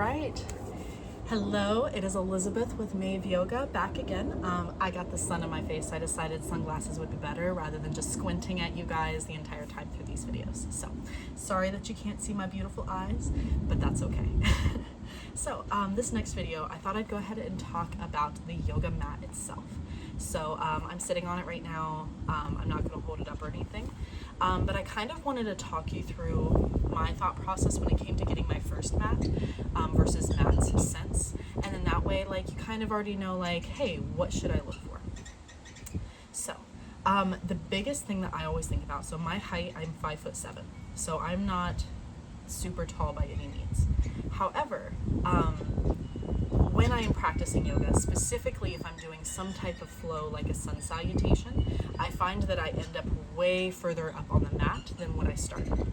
right. Hello, it is Elizabeth with Maeve Yoga back again. I got the sun in my face, so I decided sunglasses would be better rather than just squinting at you guys the entire time through these videos. So, sorry that you can't see my beautiful eyes, but that's okay. So, this next video, I thought I'd go ahead and talk about the yoga mat itself. So, I'm sitting on it right now. I'm not going to hold it up or anything, but I kind of wanted to talk you through my thought process when it came to getting my first mat versus mats since, and then that way, like, you kind of already know, like, hey, what should I look for? So, the biggest thing that I always think about, so my height, I'm 5'7", so I'm not super tall by any means. However, when I am practicing yoga, specifically if I'm doing some type of flow like a sun salutation, I find that I end up way further up on the mat than when I started.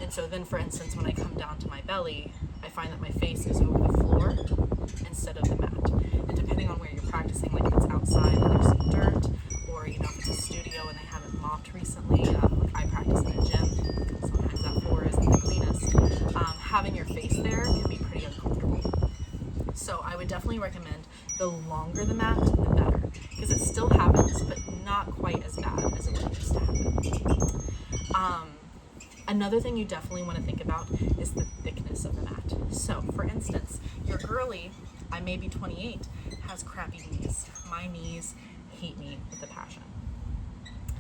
And so then, for instance, when I come down to my belly, I find that my face is over the floor instead of the mat. And depending on where you're practicing, like if it's outside and there's some dirt, or if it's a studio and they haven't mopped recently, like I practice in a gym, sometimes that floor isn't the cleanest, having your face there can be pretty uncomfortable. So I would definitely recommend the longer the mat, the better, because it still happens, but not quite as bad as it used to happen. Another thing you definitely want to think about is the thickness of the mat. So, for instance, your girly, I may be 28, has crappy knees. My knees hate me with a passion.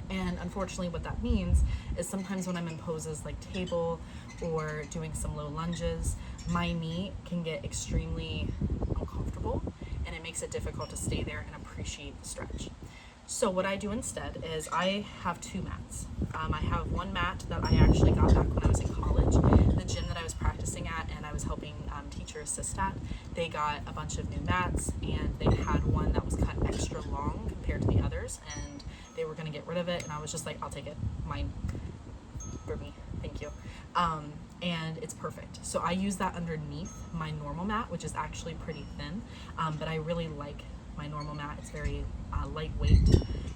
And unfortunately what that means is sometimes when I'm in poses like table or doing some low lunges, my knee can get extremely uncomfortable and it makes it difficult to stay there and appreciate the stretch. So what I do instead is I have two mats. I have one mat that I actually got back when I was in college. The gym that I was practicing at and I was helping teacher assist at, they got a bunch of new mats and they had one that was cut extra long compared to the others, and they were going to get rid of it, and I was just like, I'll take it, mine for me, thank you. And it's perfect. So I use that underneath my normal mat, which is actually pretty thin, but I really like my normal mat. It's very lightweight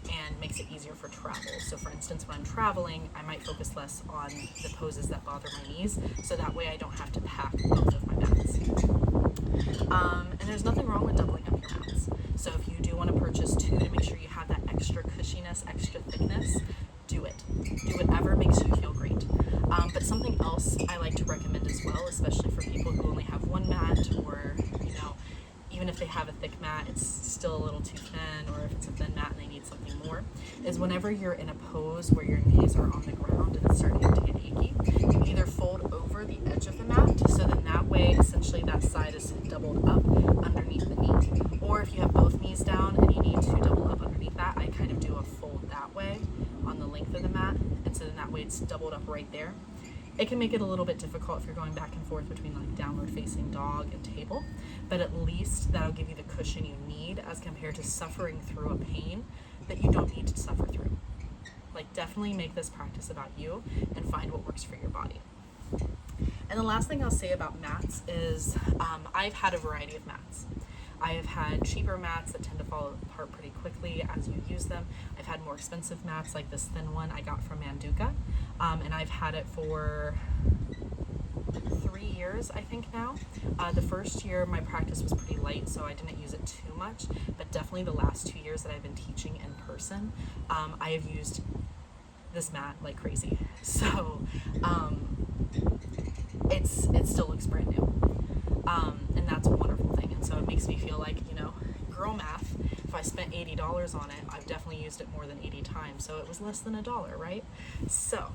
and makes it easier for travel. So for instance, when I'm traveling, I might focus less on the poses that bother my knees, so that way I don't have to pack both of my mats. And there's nothing wrong with doubling up your mats. So if you do want to purchase two to make sure you have that extra cushiness, extra thickness, do it. Do whatever makes you feel great. But something else I like to recommend as well, especially for people who only have one mat, or even if they have a thick mat, it's still a little too thin, or if it's a thin mat and they need something more, is whenever you're in a pose where your knees are on the ground and it's starting to get achy, you either fold over the edge of the mat, so then that way essentially that side is doubled up underneath the knee. Or if you have both knees down and you need to double up underneath that, I kind of do a fold that way on the length of the mat, and so then that way it's doubled up right there. It can make it a little bit difficult if you're going back and forth between like downward facing dog and table, but at least that'll give you the cushion you need as compared to suffering through a pain that you don't need to suffer through. Like, definitely make this practice about you and find what works for your body. And the last thing I'll say about mats is I've had a variety of mats. I have had cheaper mats that tend to fall apart pretty quickly as you use them. I've had more expensive mats like this thin one I got from Manduka, and I've had it for 3 years, I think now. The first year my practice was pretty light, so I didn't use it too much, but definitely the last 2 years that I've been teaching in person, I have used this mat like crazy. So it still looks brand new, and that's a wonderful thing. And so it makes me feel like, girl math, if I spent $80 on it, I've definitely used it more than 80 times, so it was less than $1, right? So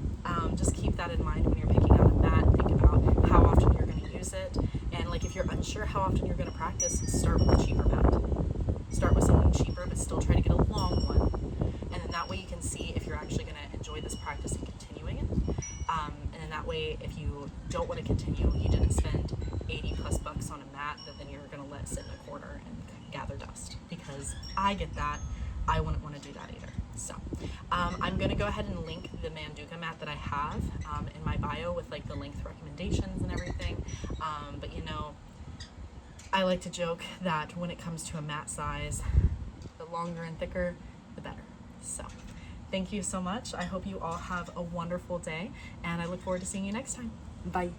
just keep that in mind when you're picking out a mat. Think about how often you're going to use it, and like if you're unsure how often you're going to practice, start with a cheaper mat. Start with something cheaper, but still try to get a long one, and then that way you can see if you're actually going to enjoy this practice and continuing it. And then that way, if you don't want to continue, you didn't spend 80 plus bucks on a mat that then you're going to let sit in a corner and gather dust, because I get that. I wouldn't want to do that either. So I'm going to go ahead and link the Manduka mat that I have in my bio with like the length recommendations and everything. But I like to joke that when it comes to a mat size, the longer and thicker, the better. So thank you so much. I hope you all have a wonderful day, and I look forward to seeing you next time. Bye.